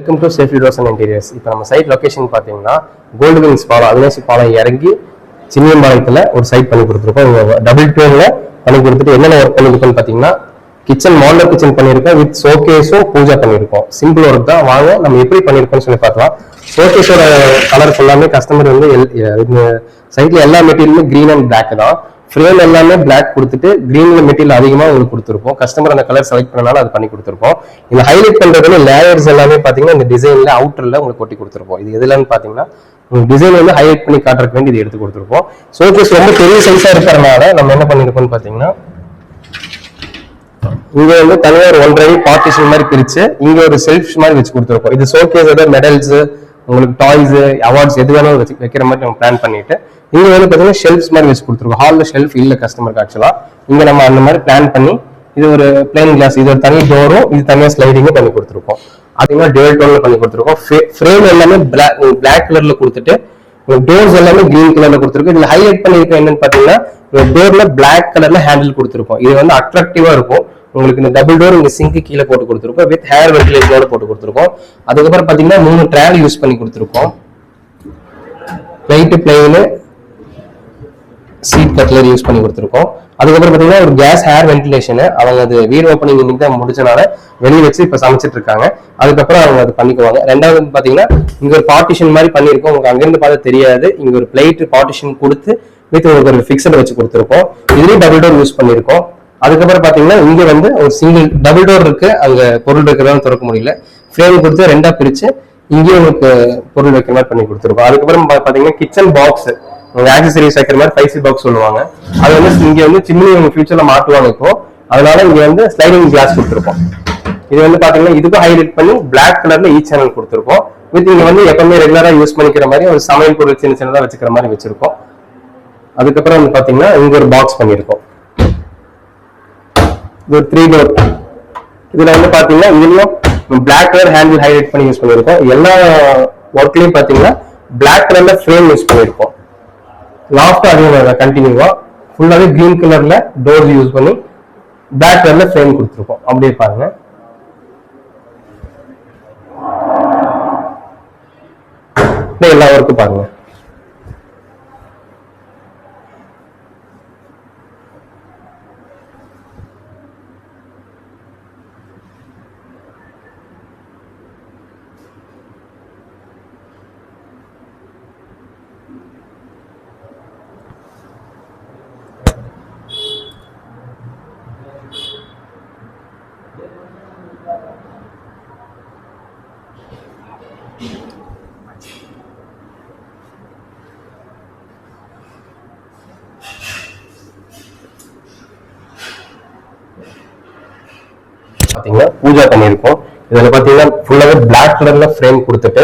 Welcome to safety doors and interiors. இப்போ நம்ம side location பார்த்தீங்கன்னா கோல்டு விங்ஸ் பாலம் அவினாசி பாலம் இறங்கி சின்னியம்பாளையத்தில் ஒரு சைட் பண்ணி கொடுத்துருக்கோம். டபுள் டோரில் பண்ணி கொடுத்துட்டு என்னென்ன ஒர்க் பண்ணியிருக்கோம்னு பார்த்தீங்கன்னா கிச்சன் மாடலர் கிச்சன் பண்ணியிருக்கோம், வித் ஷோகேஸும் பூஜா பண்ணியிருக்கோம். சிம்பிள் ஒர்க் தான். வாங்க நம்ம எப்படி பண்ணியிருக்கோம்னு சொல்லி பார்க்கலாம். ஷோகேஸோட கலர்ஸ் எல்லாமே கஸ்டமர் வந்து சைட்ல எல்லா மெட்டீரியலுமே கிரீன் அண்ட் பிளாக் தான். ஃப்ரேம் எல்லாமே பிளாக் கொடுத்துட்டு கிரீன்ல மெட்டீரியல் அதிகமாக உங்களுக்கு கொடுத்துருப்போம். கஸ்டமர் அந்த கலர் செலக்ட் பண்ணனால அது பண்ணி கொடுத்துருப்போம். இந்த ஹைலைட் பண்றதுல லேயர்ஸ் எல்லாமே பாத்தீங்கன்னா இந்த டிசைன்ல அவுட்டர்ல உங்களுக்கு கொட்டி கொடுத்துருப்போம். இது எதுலன்னு பாத்தீங்கன்னா டிசைன் வந்து ஹைலைட் பண்ணி காட்டுறதுக்கு வேண்டி இது எடுத்து கொடுத்துருப்போம். ஷோகேஸ் ரொம்ப பெரிய சைஸா இருக்கிறனால நம்ம என்ன பண்ணிருக்கோம்னு பாத்தீங்கன்னா இங்க வந்து தனியா ஒரு 1.5 அடி பார்ட்டிஷன் மாதிரி பிரிச்சு இங்க ஒரு செல்ஃப் மாதிரி வச்சு கொடுத்துருக்கோம். இது ஷோகேஸ் ஏதாவது மெடல்ஸ் உங்களுக்கு டாய்ஸ் அவார்ட்ஸ் எது வேணாலும் வைக்கிற மாதிரி நம்ம பிளான் பண்ணிட்டு இங்க வந்து பாத்தீங்கன்னா ஷெல்ஃப்ஸ் மாதிரி வச்சு கொடுத்துருக்கோம். ஹால்ல ஷெல்ஃப் இல்ல கஸ்டமருக்கு ஆக்சுவலா. இங்க நம்ம அந்த மாதிரி பிளான் பண்ணி இது ஒரு பிளைன் கிளாஸ், இது ஒரு தனி டோரும் இது தனியா ஸ்லைடிங்கும் பண்ணி கொடுத்துருக்கோம். அதிகமா டேல் டோன்ல பண்ணி கொடுத்துருக்கோம். ஃப்ரேம் எல்லாமே பிளாக் கலர்ல கொடுத்துட்டு டோர்ஸ் எல்லாமே கிரீன் கலர்ல கொடுத்துருக்கோம். இதுல ஹைலைட் பண்ணிருக்கோம் என்னன்னு பாத்தீங்கன்னா டோர்ல பிளாக் கலர்ல ஹேண்டில் கொடுத்துருக்கோம். இது வந்து அட்ராக்டிவா இருக்கும் உங்களுக்கு. இந்த டபுள் டோர் இங்க சிங்க் கீழே போட்டு கொடுத்துருக்கோம், வித் ஹேர் வென்டிலேஷனோட போட்டு கொடுத்துருக்கோம். அதுக்கப்புறம் பாத்தீங்கன்னா 3 ட்ரால் யூஸ் பண்ணி கொடுத்துருக்கோம். லைட் பிளைன் சீட் கட்லர் யூஸ் பண்ணி கொடுத்துருக்கோம். அதுக்கப்புறம் பாத்தீங்கன்னா ஒரு கேஸ் ஹேர் வென்டிலேஷன் அவங்க அது வீடு ஓப்பனிங் இன்னைக்கு தான் முடிச்சனால வெளியே வச்சு இப்ப சமைச்சிட்டு இருக்காங்க. அதுக்கப்புறம் அவங்க அது பண்ணிக்குவாங்க. ரெண்டாவது பாத்தீங்கன்னா இங்க ஒரு பார்ட்டிஷன் மாதிரி பண்ணிருக்கோம். உங்களுக்கு அங்கிருந்து பார்த்தா தெரியாது. இங்க ஒரு பிளைட் பார்ட்டிஷன் கொடுத்து வித் உங்களுக்கு ஒரு ஃபிக்ஸட் வச்சு கொடுத்துருக்கோம். இதுலயும் டபுள் டோர் யூஸ் பண்ணிருக்கோம். அதுக்கப்புறம் பாத்தீங்கன்னா இங்க வந்து ஒரு சிங்கிள் டபுள் டோர் இருக்கு. அங்க பொருள் இருக்கிறதால திறக்க முடியல. ஃப்ரேம் கொடுத்து 2ஆ பிரிச்சு இங்கேயும் உங்களுக்கு பொருள் வைக்கிற மாதிரி பண்ணி கொடுத்துருக்கோம். அதுக்கப்புறம் பாத்தீங்கன்னா கிச்சன் பாக்ஸ் உங்க ஆக்சசரிஸ் வைக்கிற மாதிரி 5C பாக்ஸ் சொல்லுவாங்க. அது வந்து இங்க வந்து சிம்னி உங்க ஃபியூச்சர்ல மாட்டுவாங்க இப்போ. அதனால இங்க வந்து ஸ்லைடிங் கிளாஸ் கொடுத்துருக்கோம். இது வந்து பாத்தீங்கன்னா இதுக்கும் ஹைலைட் பண்ணி பிளாக் கலர்ல சேனல் கொடுத்துருக்கோம். வித் இங்க வந்து எப்பவுமே ரெகுலரா யூஸ் பண்ணிக்கிற மாதிரி ஒரு சமையல் பொருள் சின்ன சின்னதா வச்சுக்கிற மாதிரி வச்சிருக்கோம். அதுக்கப்புறம் வந்து பாத்தீங்கன்னா இங்க ஒரு பாக்ஸ் பண்ணிருக்கோம். இது ஒரு 3 டோர். இதுல வந்து பாத்தீங்கன்னா இதுலயும் பிளாக் கலர் ஹேண்டில் ஹைலைட் பண்ணி யூஸ் பண்ணிருக்கோம். எல்லா ஒர்க்லயும் பாத்தீங்கன்னா பிளாக் கலர்ல ஃப்ரேம் யூஸ் பண்ணிருக்கோம். லாஃப்ட் அதே கண்டினியூவா ஃபுல்லாவே கிரீன் கலர்ல டோர்ஸ் யூஸ் பண்ணி பிளாக் கலர்ல ஃப்ரேம் கொடுத்துருக்கோம். அப்படியே பாருங்க. எல்லா ஒர்க்கும் பாருங்க. பாத்தீங்கன்னா பூஜா பண்ணிருக்கோம். இதுல பாத்தீங்கன்னா ஃபுல்லாவே பிளாக் கலர்ல ஃப்ரேம் கொடுத்துட்டு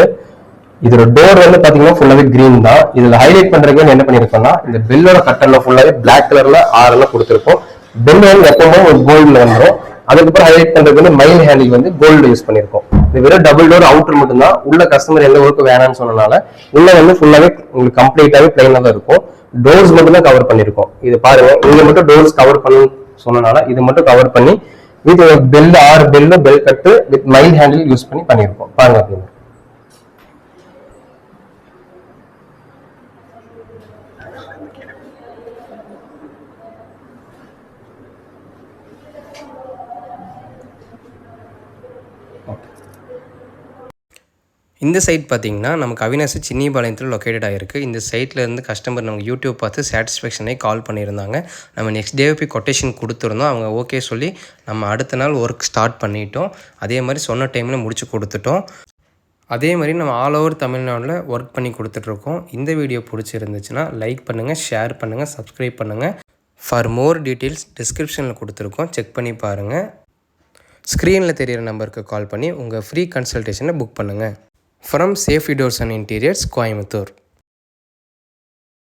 இதோட டோர் வந்து பாத்தீங்கன்னா ஃபுல்லாவே கிரீன் தான். இதுல ஹைலைட் பண்றதுக்கு என்ன பண்ணிருக்கோம்னா இந்த பெல்லோட கட்டர்ல ஃபுல்லாவே பிளாக் கலர்ல ஆரெல்லாம் கொடுத்துருக்கோம். பெல் வந்து எப்பவுமே ஒரு கோல்டுல வந்துடும். அதுக்கப்புறம் ஹைலைட் பண்றதுக்கு வந்து மைல் ஹேண்டில் வந்து கோல்டு யூஸ் பண்ணிருக்கோம். இது வெறும் டபுள் டோர் அவுட்டர் மட்டும் தான். உள்ள கஸ்டமர் எந்த ஒர்க்கு வேணாம்னு சொன்னனால உள்ள வந்து ஃபுல்லாவே உங்களுக்கு கம்ப்ளீட்டாவே பிளைனா தான் இருக்கும். டோர்ஸ் மட்டும் தான் கவர் பண்ணிருக்கோம். இது பாருங்க, இங்க மட்டும் டோர்ஸ் கவர் பண்ணணும்னு சொன்னனால இது மட்டும் கவர் பண்ணி இது bell 6 bell bell cut with mile handle use பண்ணி பண்ணிருக்கோம். பாருங்க அப்படின்னு இந்த சைட் பார்த்திங்கன்னா நமக்கு அவினாசி சின்னிபாளையத்தில் லொக்கேட்டட் ஆகிருக்கு. இந்த சைட்டில் இருந்து கஸ்டமர் நமக்கு யூடியூப் பார்த்து சாட்டிஸ்ஃபேக்ஷனே கால் பண்ணியிருந்தாங்க. நம்ம நெக்ஸ்ட் டே போய் கொட்டேஷன் கொடுத்துருந்தோம். அவங்க ஓகே சொல்லி நம்ம அடுத்த நாள் ஒர்க் ஸ்டார்ட் பண்ணிட்டோம். அதே மாதிரி சொன்ன டைமில் முடிச்சு கொடுத்துட்டோம். அதே மாதிரி நம்ம ஆல் ஓவர் தமிழ்நாட்டில் ஒர்க் பண்ணி கொடுத்துட்ருக்கோம். இந்த வீடியோ பிடிச்சிருந்துச்சுன்னா லைக் பண்ணுங்கள், ஷேர் பண்ணுங்கள், சப்ஸ்கிரைப் பண்ணுங்கள். ஃபார் மோர் டீட்டெயில்ஸ் டிஸ்கிரிப்ஷனில் கொடுத்துருக்கோம், செக் பண்ணி பாருங்கள். ஸ்க்ரீனில் தெரிகிற நம்பருக்கு கால் பண்ணி உங்கள் ஃப்ரீ கன்சல்டேஷனை புக் பண்ணுங்கள். From Safety Doors and Interiors, Coimbatore.